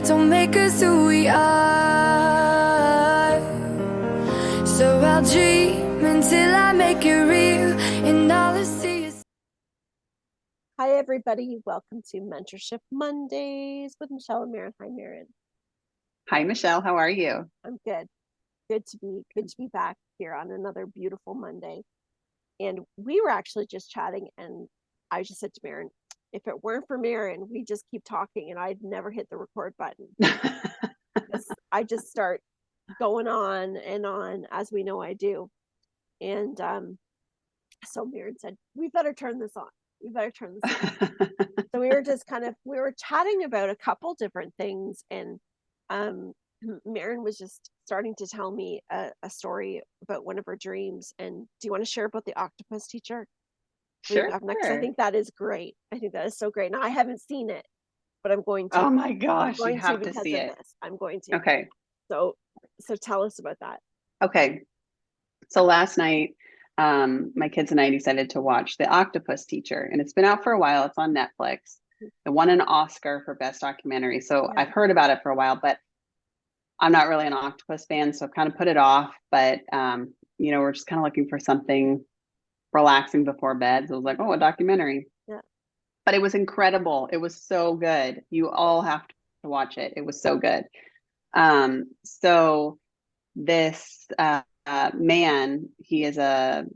don't make us who we are. So I'll dream until I make it real, and all I see is. Hi, everybody. Welcome to Mentorship Mondays with Michelle and Maren. Hi, Maren. Hi, Michelle. How are you? I'm good. Good to be back here on another beautiful Monday. And we were actually just chatting, and I just said to Maren, if it weren't for Maren, we just keep talking, and I'd never hit the record button. I just start going on and on, as we know I do. And so Maren said, we better turn this on. We better turn this on. So we were chatting about a couple different things, and Maren was just starting to tell me a story about one of her dreams. And do you want to share about the octopus teacher? Sure. Because I think that is great. I think that is so great. Now I haven't seen it, but I'm going to. Oh my gosh, you I'm going have to because see of it. this. I'm going to. Okay. So tell us about that. Okay. So last night, my kids and I decided to watch The Octopus Teacher, and it's been out for a while. It's on Netflix. It won an Oscar for Best Documentary. So Yeah. I've heard about it for a while, but I'm not really an octopus fan, so I've kind of put it off. But we're just kind of looking for something relaxing before bed. So I was like, oh, a documentary. Yeah. But it was incredible. It was so good. You all have to watch it. It was so good. So this man, he does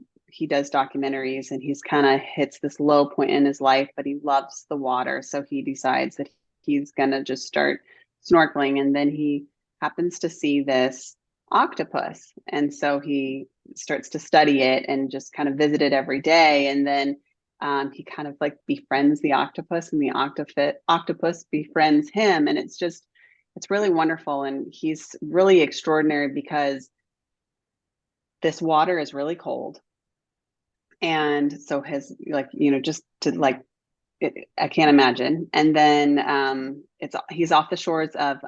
documentaries, and he's kind of hits this low point in his life, but he loves the water. So he decides that he's gonna just start snorkeling, and then he happens to see this octopus, and so he starts to study it and just kind of visit it every day. And then he kind of like befriends the octopus, and the octopus befriends him, and it's really wonderful. And he's really extraordinary because this water is really cold. And so just to like, I can't imagine. And then he's off the shores of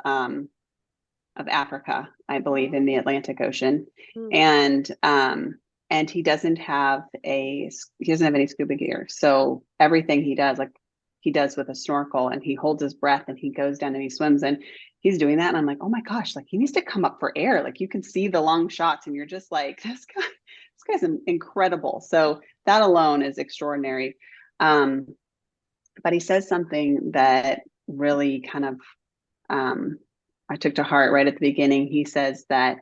Africa, I believe, in the Atlantic Ocean. And he doesn't have any scuba gear. So everything he does with a snorkel, and he holds his breath, and he goes down and he swims, and he's doing that. And I'm like, oh my gosh, like he needs to come up for air. Like you can see the long shots, and you're just like, this guy's incredible. So that alone is extraordinary. But he says something that really kind of, I took to heart right at the beginning. He says that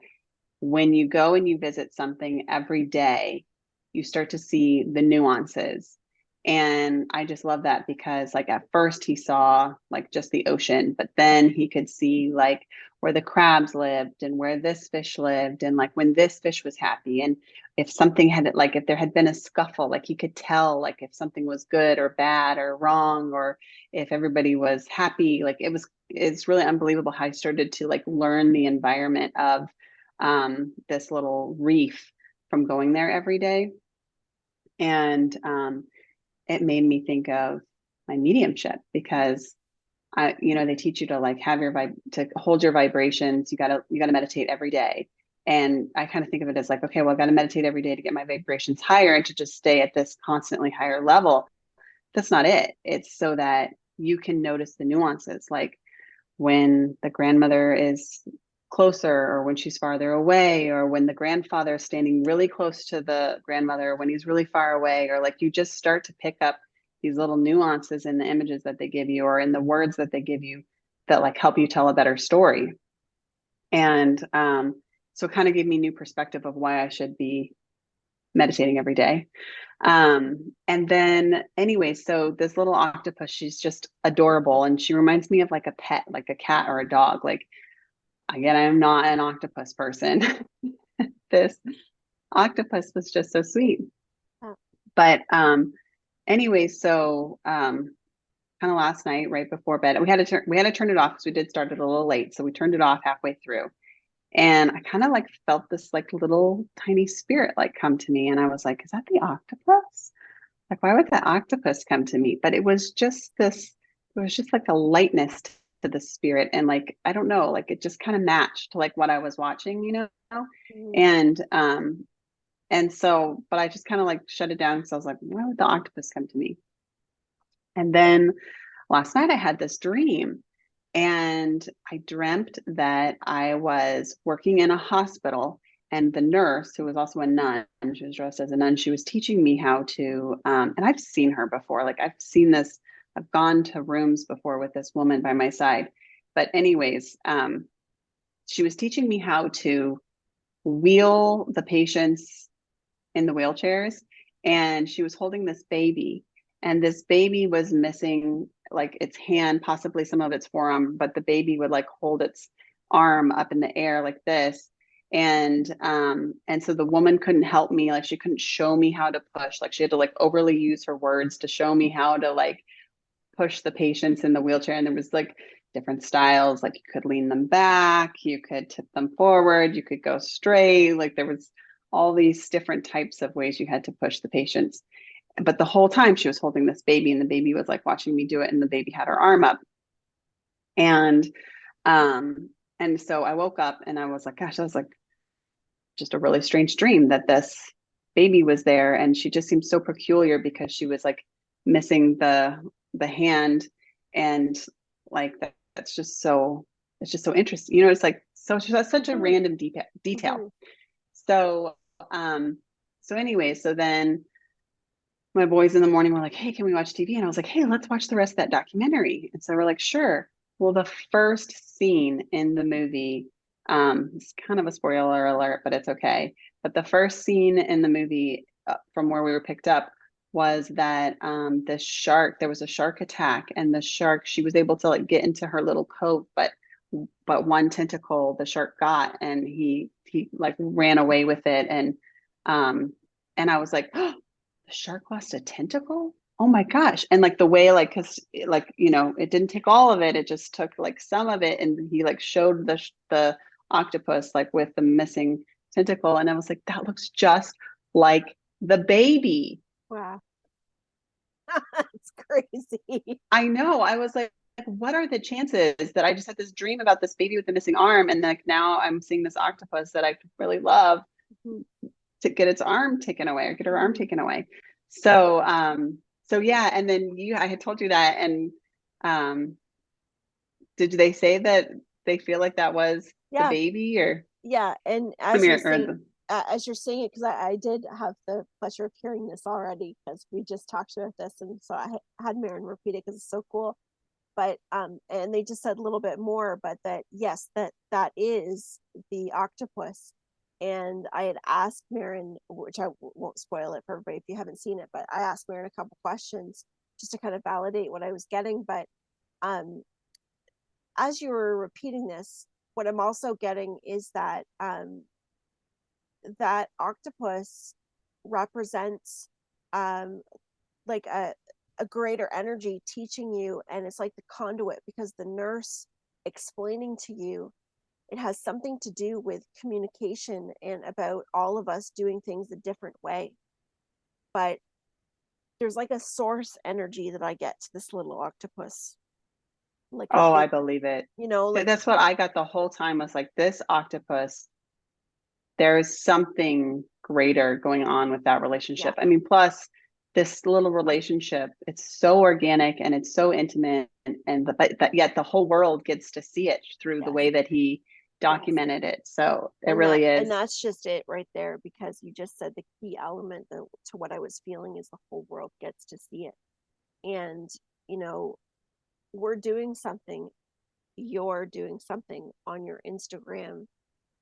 when you go and you visit something every day, you start to see the nuances. And I just love that, because like at first he saw like just the ocean, but then he could see like where the crabs lived, and where this fish lived, and like when this fish was happy. And if something had, like if there had been a scuffle, like he could tell like if something was good or bad or wrong, or if everybody was happy. Like it's really unbelievable how he started to like learn the environment of this little reef from going there every day. And it made me think of my mediumship, because they teach you to like have to hold your vibrations. You gotta meditate every day. And I kind of think of it as like, okay, well, I've got to meditate every day to get my vibrations higher and to just stay at this constantly higher level. That's not it. It's so that you can notice the nuances, like when the grandmother is closer, or when she's farther away, or when the grandfather is standing really close to the grandmother, when he's really far away, or like you just start to pick up these little nuances in the images that they give you, or in the words that they give you, that like help you tell a better story. And so it kind of gave me new perspective of why I should be meditating every day. And then anyway, so this little octopus, she's just adorable, and she reminds me of like a pet, like a cat or a dog. Like, again, I'm not an octopus person. This octopus was just so sweet. But anyway, so kind of last night, right before bed, we had to turn it off because we did start it a little late. So we turned it off halfway through. And I kind of like felt this like little tiny spirit like come to me. And I was like, is that the octopus? Like, why would that octopus come to me? But it was just like a lightness to the spirit. And like, I don't know, like it just kind of matched to like what I was watching, And so, but I just kind of like shut it down because I was like, why would the octopus come to me? And then last night I had this dream, And I dreamt that I was working in a hospital, and the nurse, who was also a nun, she was dressed as a nun, she was teaching me how to, and I've seen her before. Like I've seen this, I've gone to rooms before with this woman by my side. But anyways, she was teaching me how to wheel the patients in the wheelchairs, and she was holding this baby, and this baby was missing like its hand, possibly some of its forearm, but the baby would like hold its arm up in the air like this. And so the woman couldn't help me, like she couldn't show me how to push, like she had to like overly use her words to show me how to like push the patients in the wheelchair. And there was like different styles, like you could lean them back, you could tip them forward, you could go straight, like there was all these different types of ways you had to push the patients. But the whole time she was holding this baby, and the baby was like watching me do it, and the baby had her arm up. And and so I woke up and I was like, gosh, that was like just a really strange dream, that this baby was there, and she just seemed so peculiar because she was like missing the hand. And like that's just so, it's just so interesting, it's like so that's such a random detail. So so anyway, so then my boys in the morning were like, hey, can we watch TV? And I was like, hey, let's watch the rest of that documentary. And so we're like, sure. Well, the first scene in the movie, it's kind of a spoiler alert, but it's okay. But the first scene in the movie, from where we were picked up, was that the shark, there was a shark attack, and the shark, she was able to like get into her little cove, but one tentacle the shark got, and he like ran away with it. And I was like, oh, the shark lost a tentacle? Oh my gosh. And like the way, like, cause like, it didn't take all of it. It just took like some of it. And he like showed the octopus like with the missing tentacle. And I was like, that looks just like the baby. Wow. It's crazy. I know. I was like, what are the chances that I just had this dream about this baby with the missing arm, and like now I'm seeing this octopus that I really love to get its arm taken away, or get her arm taken away. So so yeah, and then I had told you that, and did they say that they feel like that was the Yeah. baby? Or Yeah. And I as mean, you're saying, it, because I did have the pleasure of hearing this already, because we just talked about this, and so I had Maren repeat it because it's so cool. But and they just said a little bit more, but that yes, that is the octopus. And I had asked Maren, which I won't spoil it for everybody if you haven't seen it, but I asked Maren a couple questions just to kind of validate what I was getting. But as you were repeating this, what I'm also getting is that that octopus represents like a greater energy teaching you, and it's like the conduit, because the nurse explaining to you, it has something to do with communication and about all of us doing things a different way. But there's like a source energy that I get to this little octopus, like a oh, big, I believe it. like That's what I got the whole time, was like, this octopus, there is something greater going on with that relationship. yeah, I mean, plus this little relationship, it's so organic and it's so intimate, and but yet the whole world gets to see it through the yes, way that he yes. documented it. So it And really is. and that's just it right there, because you just said the key element to what I was feeling is the whole world gets to see it. And we're doing something, you're doing something on your Instagram,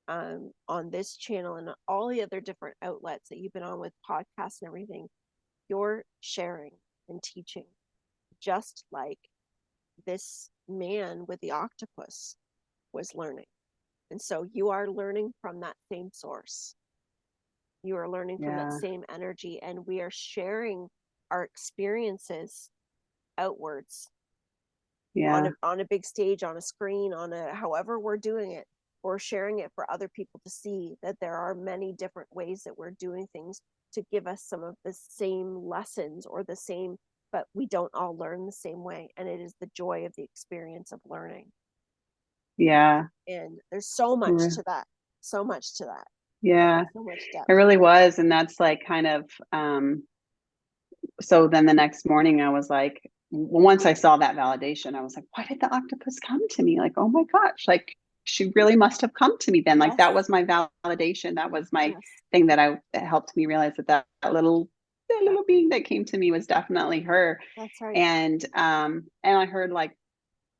on this channel, and all the other different outlets that you've been on with podcasts and everything. You're sharing and teaching, just like this man with the octopus was learning. And so you are learning from that same source. You are learning from that Yeah. same energy, and we are sharing our experiences outwards, Yeah. on a big stage, on a screen, on a however we're doing it. We're sharing it for other people to see that there are many different ways that we're doing things to give us some of the same lessons, or the same, but we don't all learn the same way. And it is the joy of the experience of learning. Yeah. And there's so much to that, so much to that, Yeah. so much It depth. really was. And that's like kind of so then the next morning I was like, once I saw that validation, I was like, why did the octopus come to me? Like, oh my gosh, like she really must have come to me then. Like Yes. that was my validation. That was my Yes. thing that helped me realize that little being that came to me was definitely her. That's right. And I heard like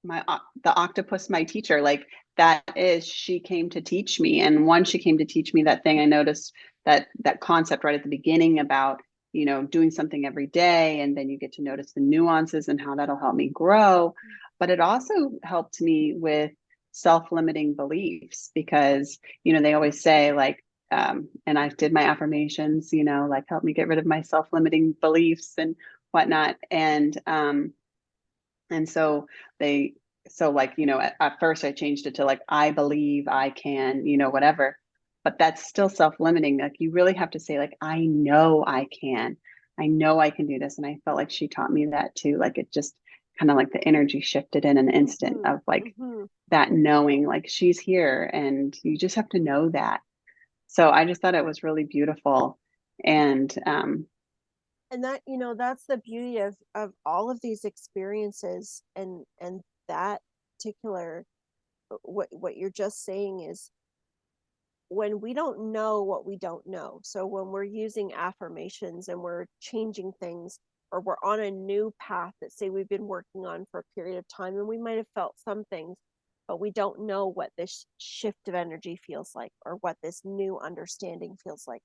the octopus, my teacher, like that is, she came to teach me. And once she came to teach me that thing, I noticed that concept right at the beginning about, doing something every day, and then you get to notice the nuances and how that'll help me grow. But it also helped me with self-limiting beliefs, because they always say like, and I did my affirmations, like help me get rid of my self-limiting beliefs and whatnot. And so they, so like, at first I changed it to like, I believe I can, whatever, but that's still self-limiting. Like you really have to say like, I know I can, do this. And I felt like she taught me that too. Like it just kind of like the energy shifted in an instant of like that knowing, like she's here and you just have to know that. So I just thought it was really beautiful. And And that, that's the beauty of all of these experiences, and that particular, what you're just saying is, when we don't know what we don't know. So when we're using affirmations and we're changing things, or we're on a new path that say we've been working on for a period of time, and we might have felt some things, but we don't know what this shift of energy feels like, or what this new understanding feels like.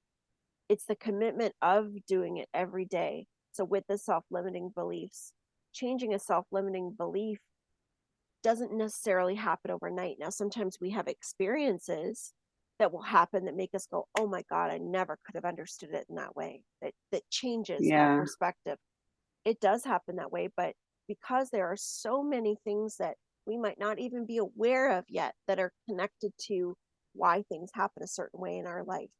It's the commitment of doing it every day. So with the self-limiting beliefs, changing a self-limiting belief doesn't necessarily happen overnight. Now, sometimes we have experiences that will happen that make us go, oh my God, I never could have understood it in that way. That changes our yeah, perspective. It does happen that way, but because there are so many things that we might not even be aware of yet that are connected to why things happen a certain way in our life.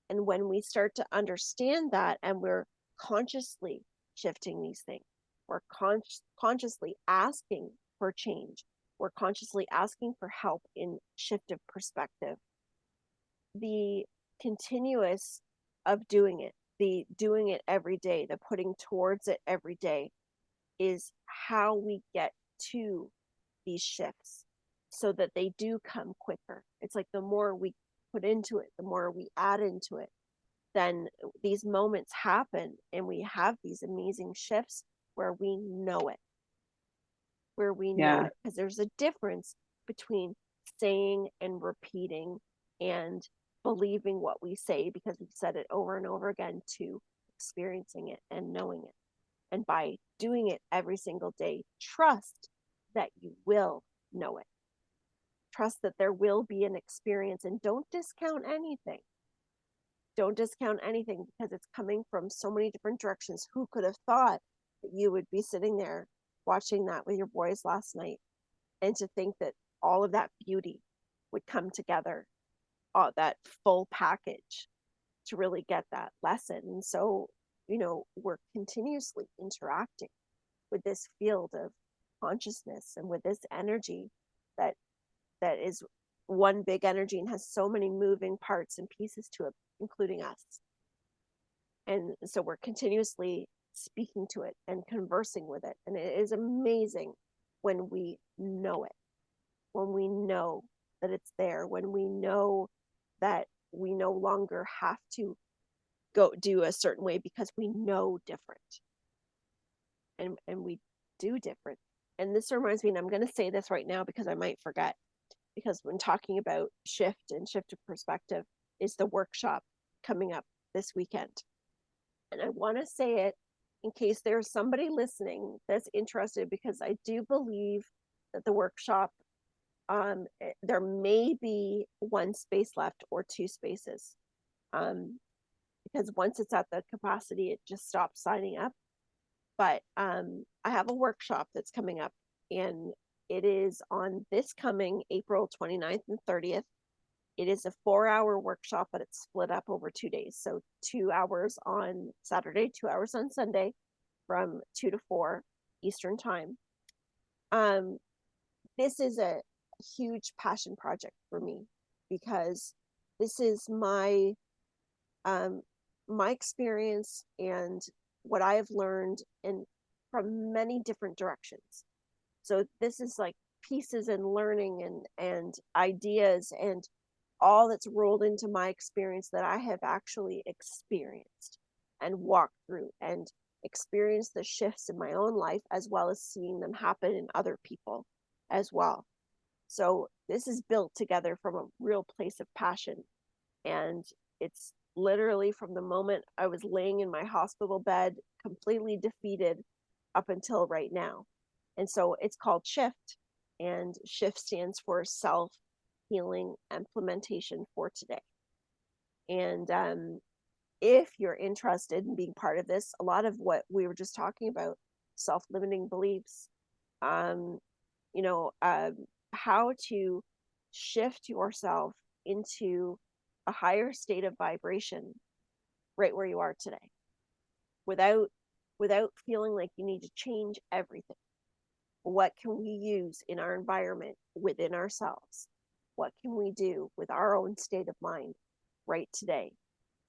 And when we start to understand that, and we're consciously shifting these things, we're consciously asking for change, we're consciously asking for help in shift of perspective, the continuous of doing it, the doing it every day, the putting towards it every day, is how we get to these shifts, so that they do come quicker. It's like the more we put into it, the more we add into it, then these moments happen, and we have these amazing shifts where we know it, yeah, because there's a difference between saying and repeating and believing what we say because we've said it over and over again, to experiencing it and knowing it. And by doing it every single day, trust that you will know it. Trust that there will be an experience, and don't discount anything. Don't discount anything, because it's coming from so many different directions. Who could have thought that you would be sitting there watching that with your boys last night, and to think that all of that beauty would come together, that full package, to really get that lesson. And so, we're continuously interacting with this field of consciousness and with this energy that is one big energy and has so many moving parts and pieces to it, including us. And so we're continuously speaking to it and conversing with it. And it is amazing when we know it, when we know that it's there, when we know that we no longer have to go do a certain way because we know different, and we do different. And this reminds me, and I'm going to say this right now because I might forget, because when talking about shift and shift of perspective, is the workshop coming up this weekend. And I want to say it in case there's somebody listening that's interested, because I do believe that the workshop, there may be one space left or two spaces, because once it's at the capacity, it just stops signing up. But I have a workshop that's coming up, and it is on this coming April 29th and 30th. It is a 4-hour workshop, but it's split up over 2 days. So 2 hours on Saturday, 2 hours on Sunday, from 2 to 4 Eastern time. This is a huge passion project for me, because this is my experience and what I have learned, and from many different directions. So this is like pieces and learning and ideas and all that's rolled into my experience that I have actually experienced and walked through and experienced the shifts in my own life, as well as seeing them happen in other people as well. So this is built together from a real place of passion. And it's literally from the moment I was laying in my hospital bed, completely defeated, up until right now. And so it's called SHIFT, and SHIFT stands for Self Healing Implementation for Today. And if you're interested in being part of this, a lot of what we were just talking about, self-limiting beliefs, you know, how to shift yourself into a higher state of vibration right where you are today, without feeling like you need to change everything. What can we use in our environment within ourselves? What can we do with our own state of mind right today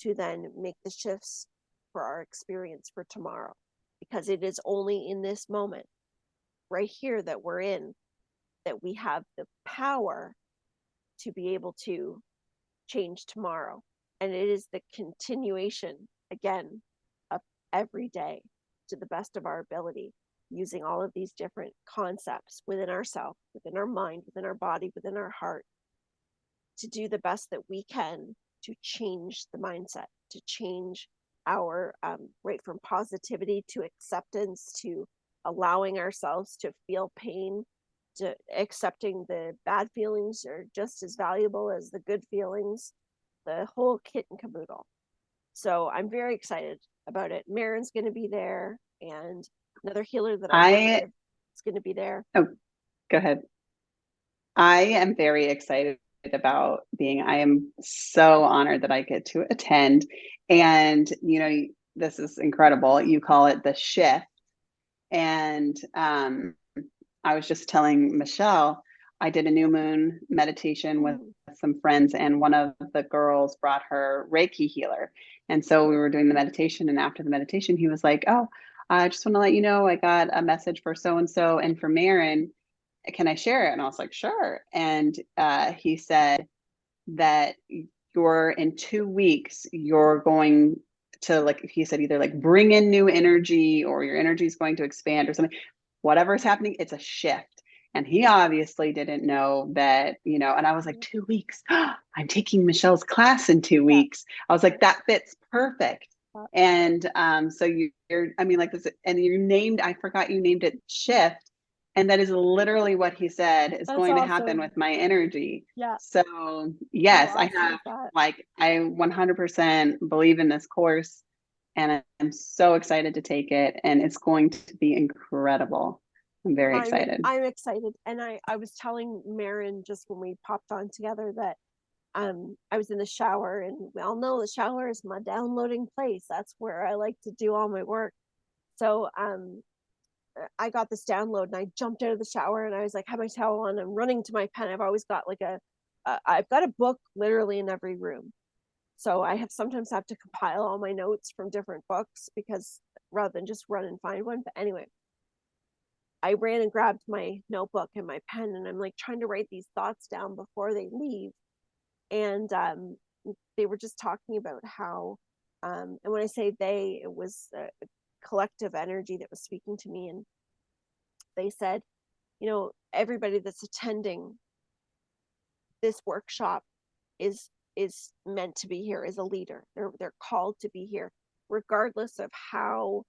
to then make the shifts for our experience for tomorrow? Because it is only in this moment right here that we're in that we have the power to be able to change tomorrow. And it is the continuation, again, of every day to the best of our ability, using all of these different concepts within ourselves, within our mind, within our body, within our heart, to do the best that we can to change the mindset, to change our right from positivity to acceptance, to allowing ourselves to feel pain, to accepting the bad feelings are just as valuable as the good feelings, the whole kit and caboodle. So I'm very excited about it. Maren's going to be there, and another healer that I work with is going to be there. Oh, go ahead. I am very excited about I am so honored that I get to attend. And, you know, this is incredible. You call it the shift. And I was just telling Michelle, I did a new moon meditation with some friends, and one of the girls brought her Reiki healer. And so we were doing the meditation, and after the meditation, he was like, "Oh, I just want to let you know I got a message for so-and-so and for Maren. Can I share it?" And I was like, "Sure." And he said that in 2 weeks, you're going to, like, he said, either like bring in new energy or your energy is going to expand or something. Whatever is happening, it's a shift. And he obviously didn't know that, you know, and I was like, 2 weeks. I'm taking Michelle's class in 2 weeks. I was like, that fits perfect. And so you're, I mean, like this, and I forgot you named it shift. And that is literally what he said is going to happen with my energy. Yeah. So yes, I have, like, I 100% believe in this course, and I'm so excited to take it, and it's going to be incredible. I'm very excited. I'm excited. And I was telling Maren just when we popped on together that I was in the shower, and we all know the shower is my downloading place. That's where I like to do all my work. So I got this download, and I jumped out of the shower, and I was like, had my towel on, I'm running to my pen. I've always got like I've got a book literally in every room. So I sometimes have to compile all my notes from different books, because rather than just run and find one. But anyway, I ran and grabbed my notebook and my pen, and I'm like trying to write these thoughts down before they leave. And they were just talking about how, and when I say they, it was a collective energy that was speaking to me. And they said, you know, everybody that's attending this workshop is meant to be here, as a leader. They're called to be here, regardless of how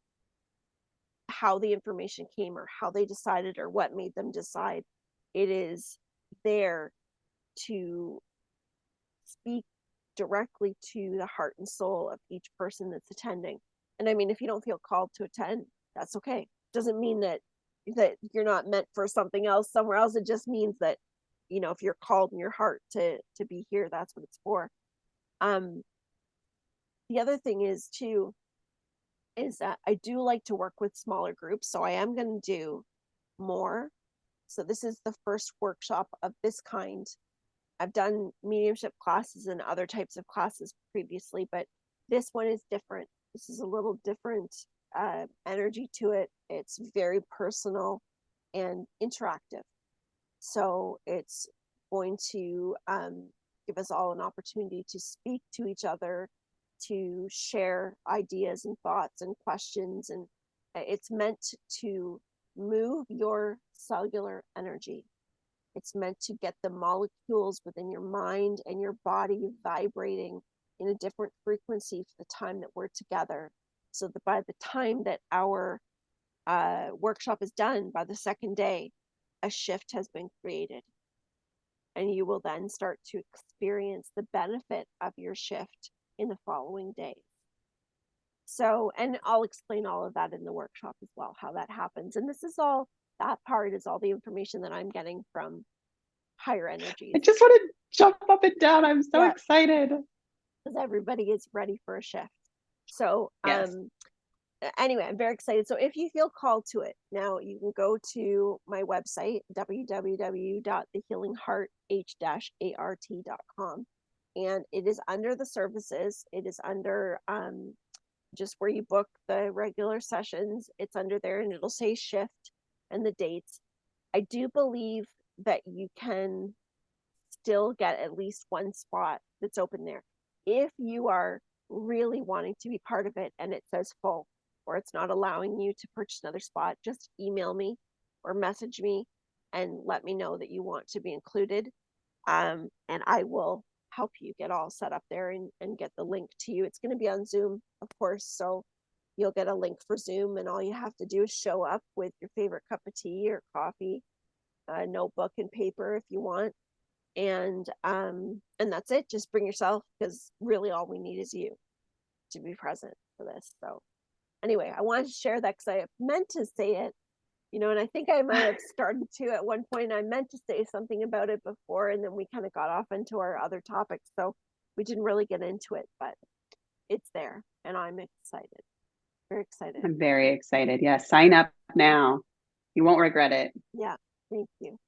the information came or how they decided or what made them decide. It is there to speak directly to the heart and soul of each person that's attending. And I mean, if you don't feel called to attend, that's okay. Doesn't mean that you're not meant for something else somewhere else. It just means that, you know, if you're called in your heart to be here, that's what it's for. The other thing is too, is that I do like to work with smaller groups. So I am going to do more. So this is the first workshop of this kind. I've done mediumship classes and other types of classes previously, but this one is different. This is a little different energy to it. It's very personal and interactive. So it's going to give us all an opportunity to speak to each other, to share ideas and thoughts and questions. And it's meant to move your cellular energy. It's meant to get the molecules within your mind and your body vibrating in a different frequency for the time that we're together. So that by the time that our workshop is done, by the second day, a shift has been created. And you will then start to experience the benefit of your shift in the following days. So, and I'll explain all of that in the workshop as well, how that happens. And this is all, that part is all the information that I'm getting from higher energies. I just want to jump up and down. I'm so excited. Because everybody is ready for a shift. So, yes. Anyway, I'm very excited. So if you feel called to it, now you can go to my website, www.thehealingheart-art.com. And it is under the services. It is under just where you book the regular sessions. It's under there, and it'll say shift and the dates. I do believe that you can still get at least one spot that's open there. If you are really wanting to be part of it and it says full, or it's not allowing you to purchase another spot, just email me or message me and let me know that you want to be included. And I will help you get all set up there and get the link to you. It's going to be on Zoom, of course. So you'll get a link for Zoom, and all you have to do is show up with your favorite cup of tea or coffee, a notebook and paper if you want. And that's it. Just bring yourself, because really all we need is you to be present for this. So anyway, I wanted to share that because I meant to say it, and I think I might have started to at one point. I meant to say something about it before, and then we kind of got off into our other topics. So we didn't really get into it, but it's there, and I'm excited. Very excited. I'm very excited. Yeah, sign up now. You won't regret it. Yeah, thank you.